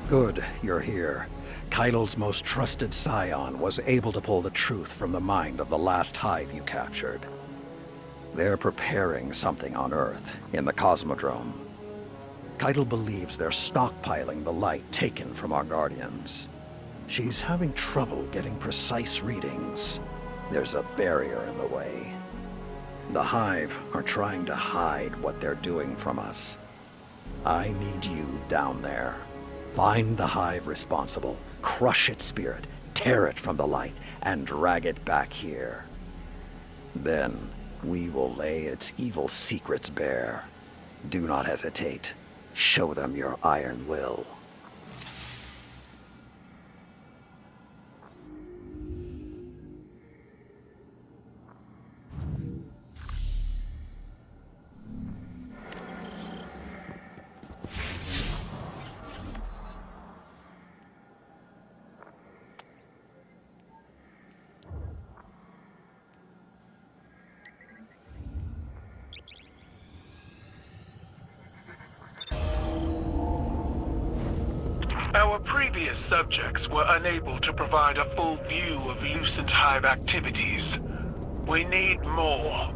Good, you're here. Keitel's most trusted scion was able to pull the truth from the mind of the last hive you captured. They're preparing something on Earth, in the Cosmodrome. Keitel believes they're stockpiling the light taken from our Guardians. She's having trouble getting precise readings. There's a barrier in the way. The Hive are trying to hide what they're doing from us. I need you down there. Find the Hive responsible, crush its spirit, tear it from the light, and drag it back here. Then, we will lay its evil secrets bare. Do not hesitate. Show them your iron will. Our previous subjects were unable to provide a full view of Lucent Hive activities. We need more.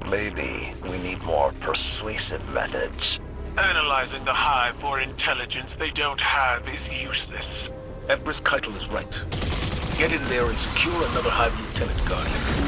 Maybe we need more persuasive methods. Analyzing the Hive for intelligence they don't have is useless. Empress Keitel is right. Get in there and secure another Hive Lieutenant Guardian.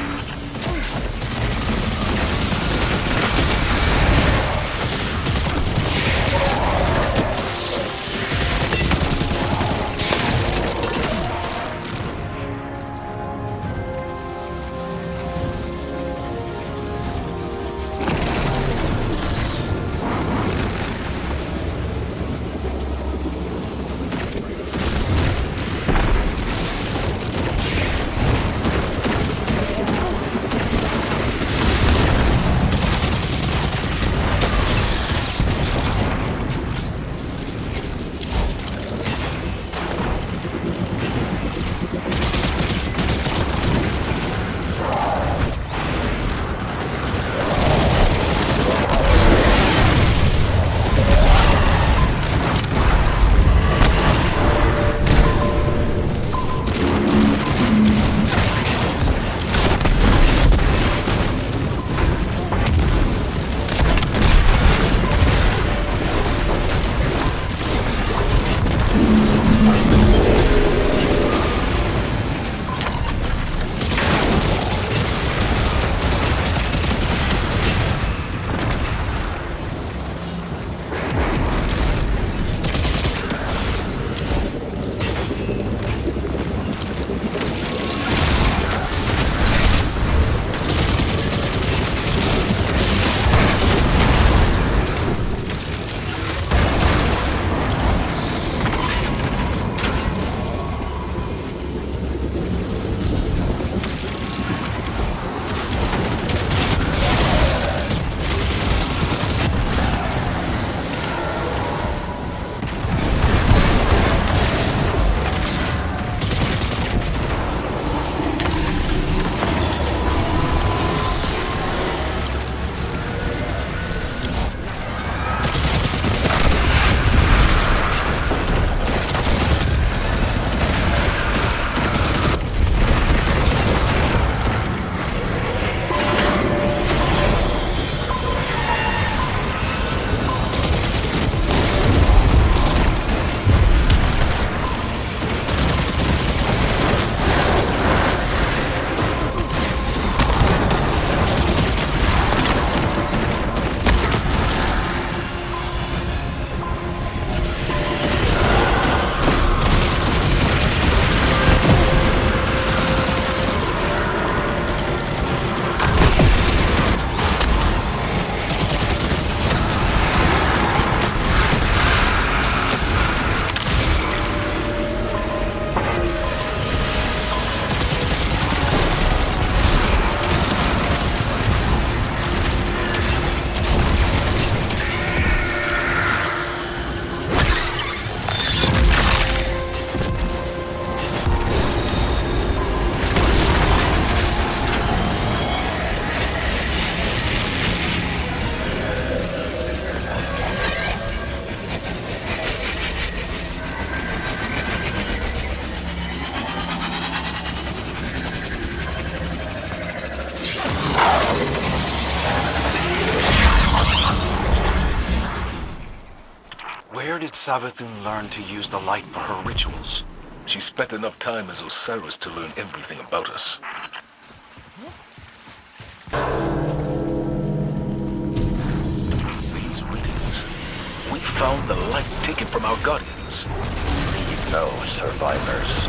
Savathun learn to use the light for her rituals? She spent enough time as Osiris to learn everything about us. These readings. We found the light taken from our guardians. No survivors.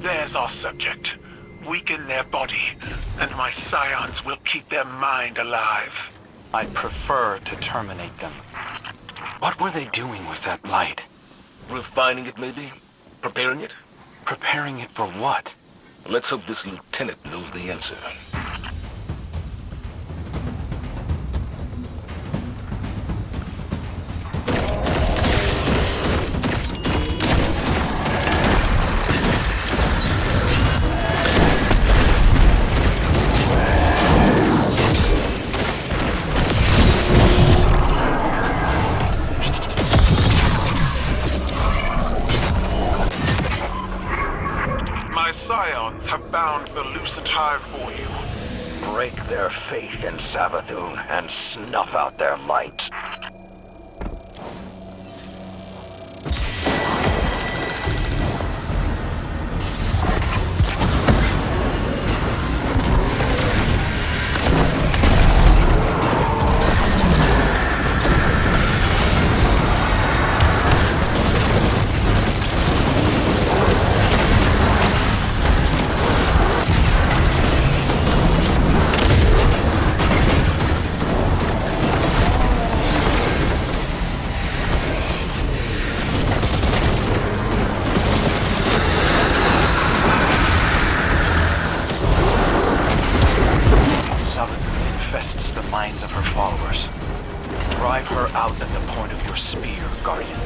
There's our subject. Weaken their body, and my scions will keep their mind alive. I prefer to terminate them. What were they doing with that light? Refining it, maybe? Preparing it? Preparing it for what? Let's hope this lieutenant knows the answer. My scions have bound the Lucent Hive for you. Break their faith in Savathun and snuff out their light. Infests the minds of her followers. Drive her out at the point of your spear, Guardian.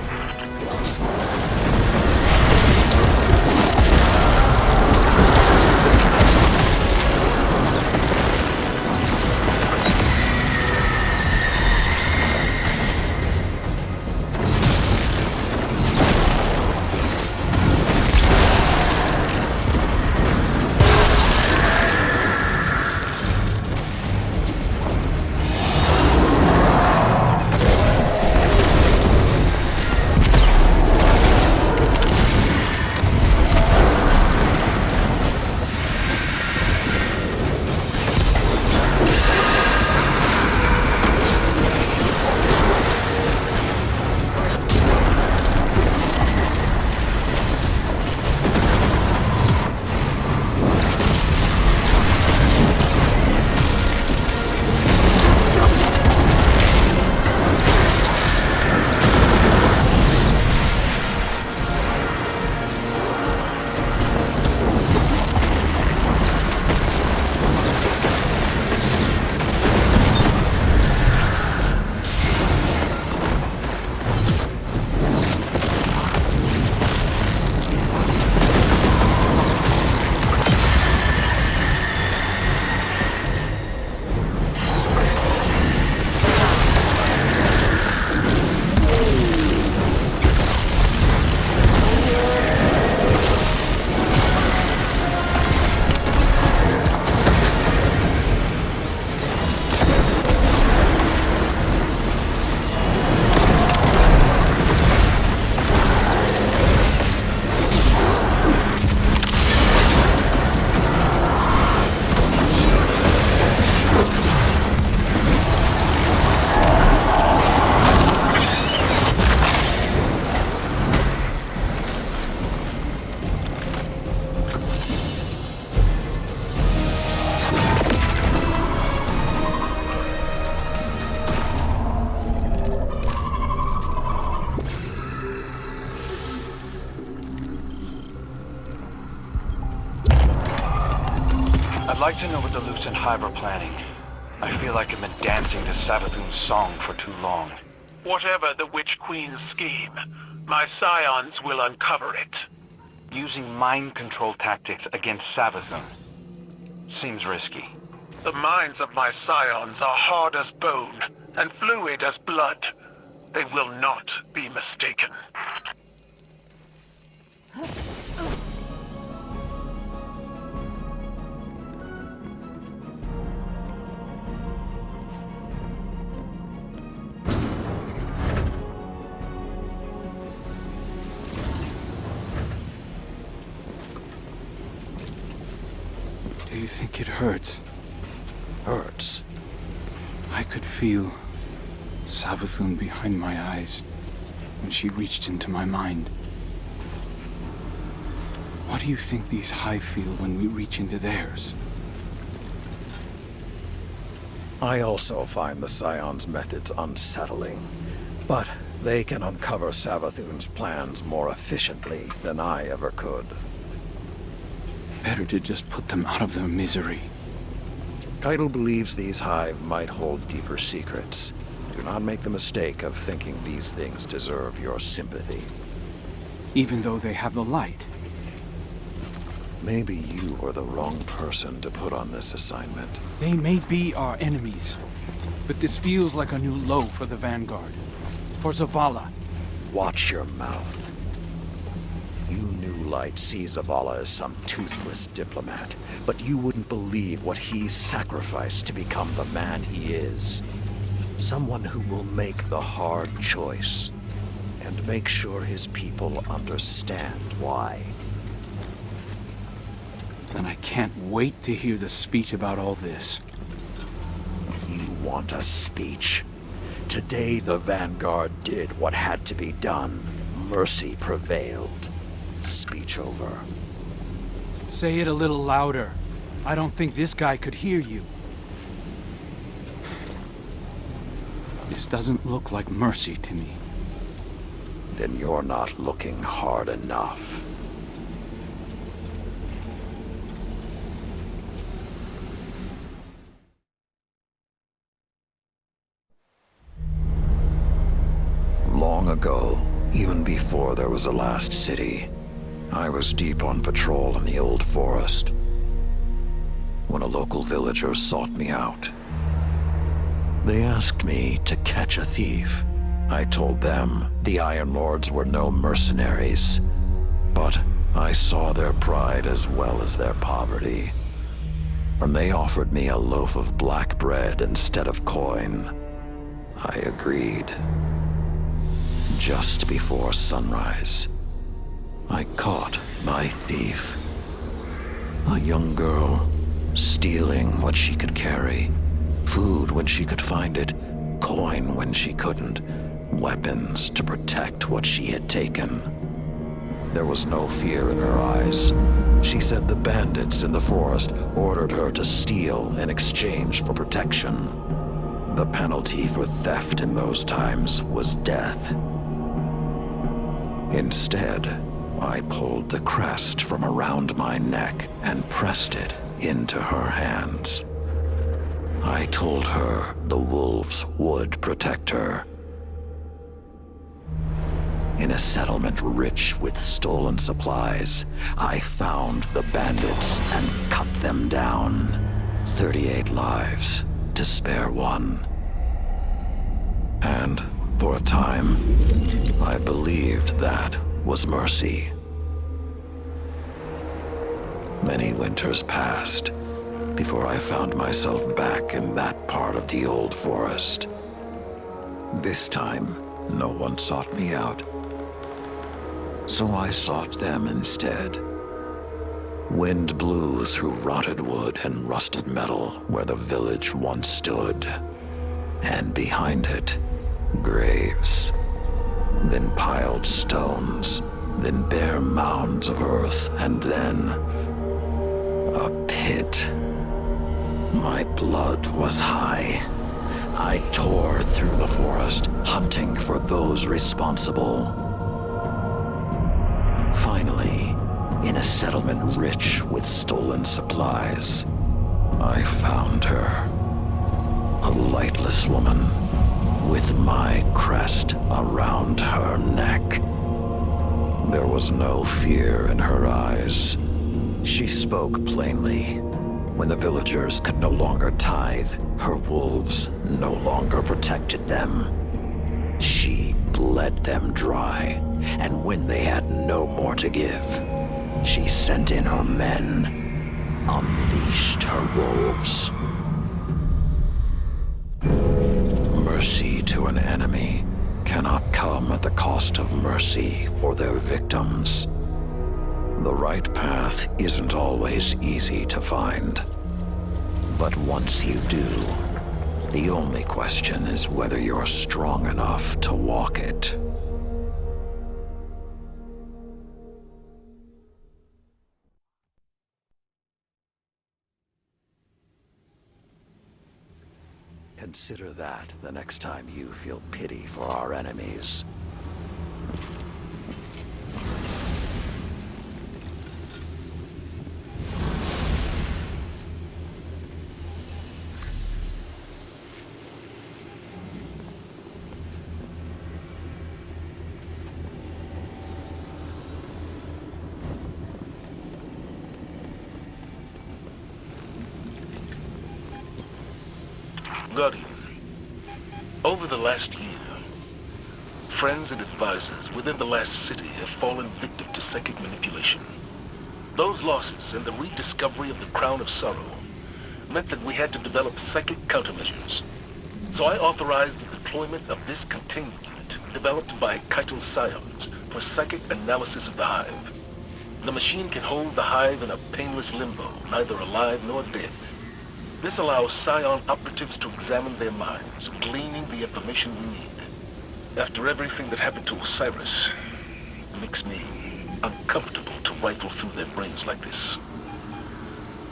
I'd like to know what the Lucent Hive are planning. I feel like I've been dancing to Savathun's song for too long. Whatever the Witch Queen's scheme, my scions will uncover it. Using mind control tactics against Savathun seems risky. The minds of my scions are hard as bone and fluid as blood. They will not be mistaken. Do you think it hurts? Hurts. I could feel Savathun behind my eyes when she reached into my mind. What do you think these Hive feel when we reach into theirs? I also find the Scion's methods unsettling, but they can uncover Savathun's plans more efficiently than I ever could. Better to just put them out of their misery. Keitel believes these Hive might hold deeper secrets. Do not make the mistake of thinking these things deserve your sympathy. Even though they have the light. Maybe you were the wrong person to put on this assignment. They may be our enemies, but this feels like a new low for the Vanguard. For Zavala. Watch your mouth. You New Light see Zavala as some toothless diplomat, but you wouldn't believe what he's sacrificed to become the man he is. Someone who will make the hard choice, and make sure his people understand why. Then I can't wait to hear the speech about all this. You want a speech? Today the Vanguard did what had to be done. Mercy prevailed. Speech over. Say it a little louder. I don't think this guy could hear you. This doesn't look like mercy to me. Then you're not looking hard enough. Long ago, even before there was a last city, I was deep on patrol in the old forest when a local villager sought me out. They asked me to catch a thief. I told them the Iron Lords were no mercenaries, but I saw their pride as well as their poverty. And they offered me a loaf of black bread instead of coin. I agreed. Just before sunrise, I caught my thief. A young girl, stealing what she could carry. Food when she could find it, coin when she couldn't, weapons to protect what she had taken. There was no fear in her eyes. She said the bandits in the forest ordered her to steal in exchange for protection. The penalty for theft in those times was death. Instead, I pulled the crest from around my neck and pressed it into her hands. I told her the wolves would protect her. In a settlement rich with stolen supplies, I found the bandits and cut them down. 38 lives to spare one. And for a time, I believed that was mercy. Many winters passed before I found myself back in that part of the old forest. This time, no one sought me out. So I sought them instead. Wind blew through rotted wood and rusted metal where the village once stood. And behind it, graves. Then piled stones, then bare mounds of earth, and then a pit. My blood was high. I tore through the forest, hunting for those responsible. Finally, in a settlement rich with stolen supplies, I found her. A lightless woman with my crest around her neck. There was no fear in her eyes. She spoke plainly. When the villagers could no longer tithe, her wolves no longer protected them. She bled them dry, and when they had no more to give, she sent in her men, unleashed her wolves. Mercy to an enemy cannot come at the cost of mercy for their victims. The right path isn't always easy to find. But once you do, the only question is whether you're strong enough to walk it. Consider that the next time you feel pity for our enemies. Guardian, over the last year, friends and advisors within the last city have fallen victim to psychic manipulation. Those losses and the rediscovery of the Crown of Sorrow meant that we had to develop psychic countermeasures. So I authorized the deployment of this containment unit developed by Keitel Scions for psychic analysis of the Hive. The machine can hold the Hive in a painless limbo, neither alive nor dead. This allows Scion operatives to examine their minds, gleaning the information we need. After everything that happened to Osiris, it makes me uncomfortable to rifle through their brains like this.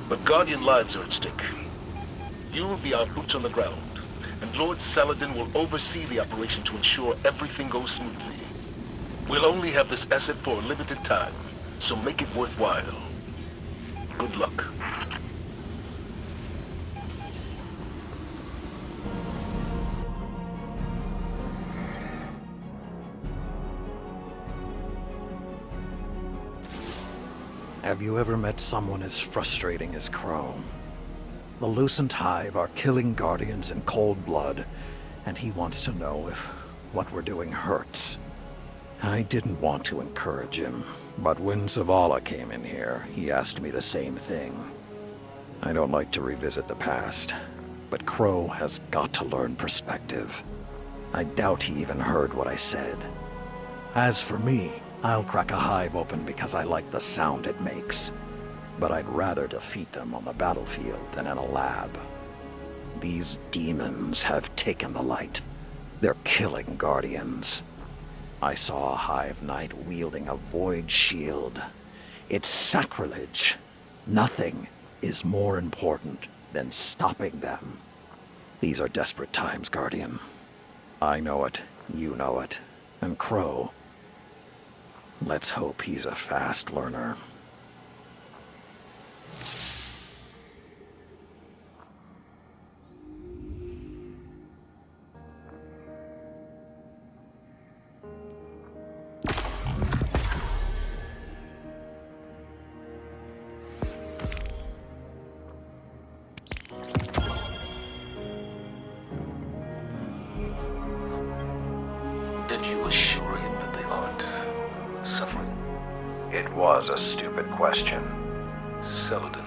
But Guardian lives are at stake. You will be our boots on the ground, and Lord Saladin will oversee the operation to ensure everything goes smoothly. We'll only have this asset for a limited time, so make it worthwhile. Good luck. Have you ever met someone as frustrating as Chrome? The Lucent Hive are killing Guardians in cold blood, and he wants to know if what we're doing hurts. I didn't want to encourage him, but when Zavala came in here, he asked me the same thing. I don't like to revisit the past, but Crow has got to learn perspective. I doubt he even heard what I said. As for me, I'll crack a hive open because I like the sound it makes. But I'd rather defeat them on the battlefield than in a lab. These demons have taken the light. They're killing Guardians. I saw a Hive Knight wielding a void shield. It's sacrilege. Nothing is more important than stopping them. These are desperate times, Guardian. I know it, you know it, and Crow. Let's hope he's a fast learner. Did you assure him that they aren't suffering? It was a stupid question. Saladin.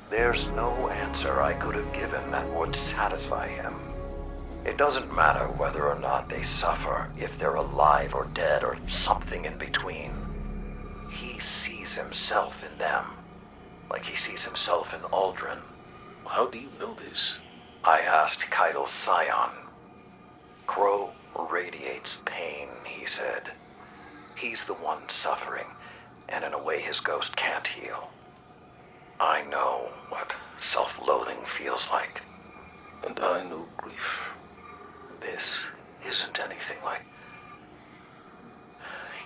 There's no answer I could have given that would satisfy him. It doesn't matter whether or not they suffer, if they're alive or dead or something in between. He sees himself in them, like he sees himself in Aldrin. How do you know this? I asked Keitel Scion. Crow radiates pain, he said. He's the one suffering, and in a way his ghost can't heal. I know what self-loathing feels like. And I know grief. This isn't anything like...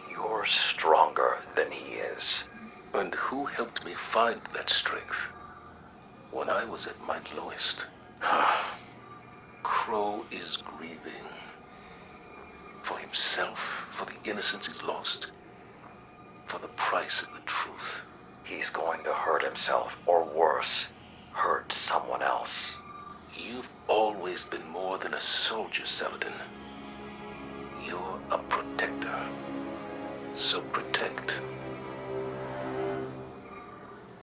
You're stronger than he is. And who helped me find that strength? When I was at my lowest, Crow is grieving. For himself, for the innocence he's lost, for the price of the truth. He's going to hurt himself, or worse, hurt someone else. You've always been more than a soldier, Saladin. You're a protector. So protect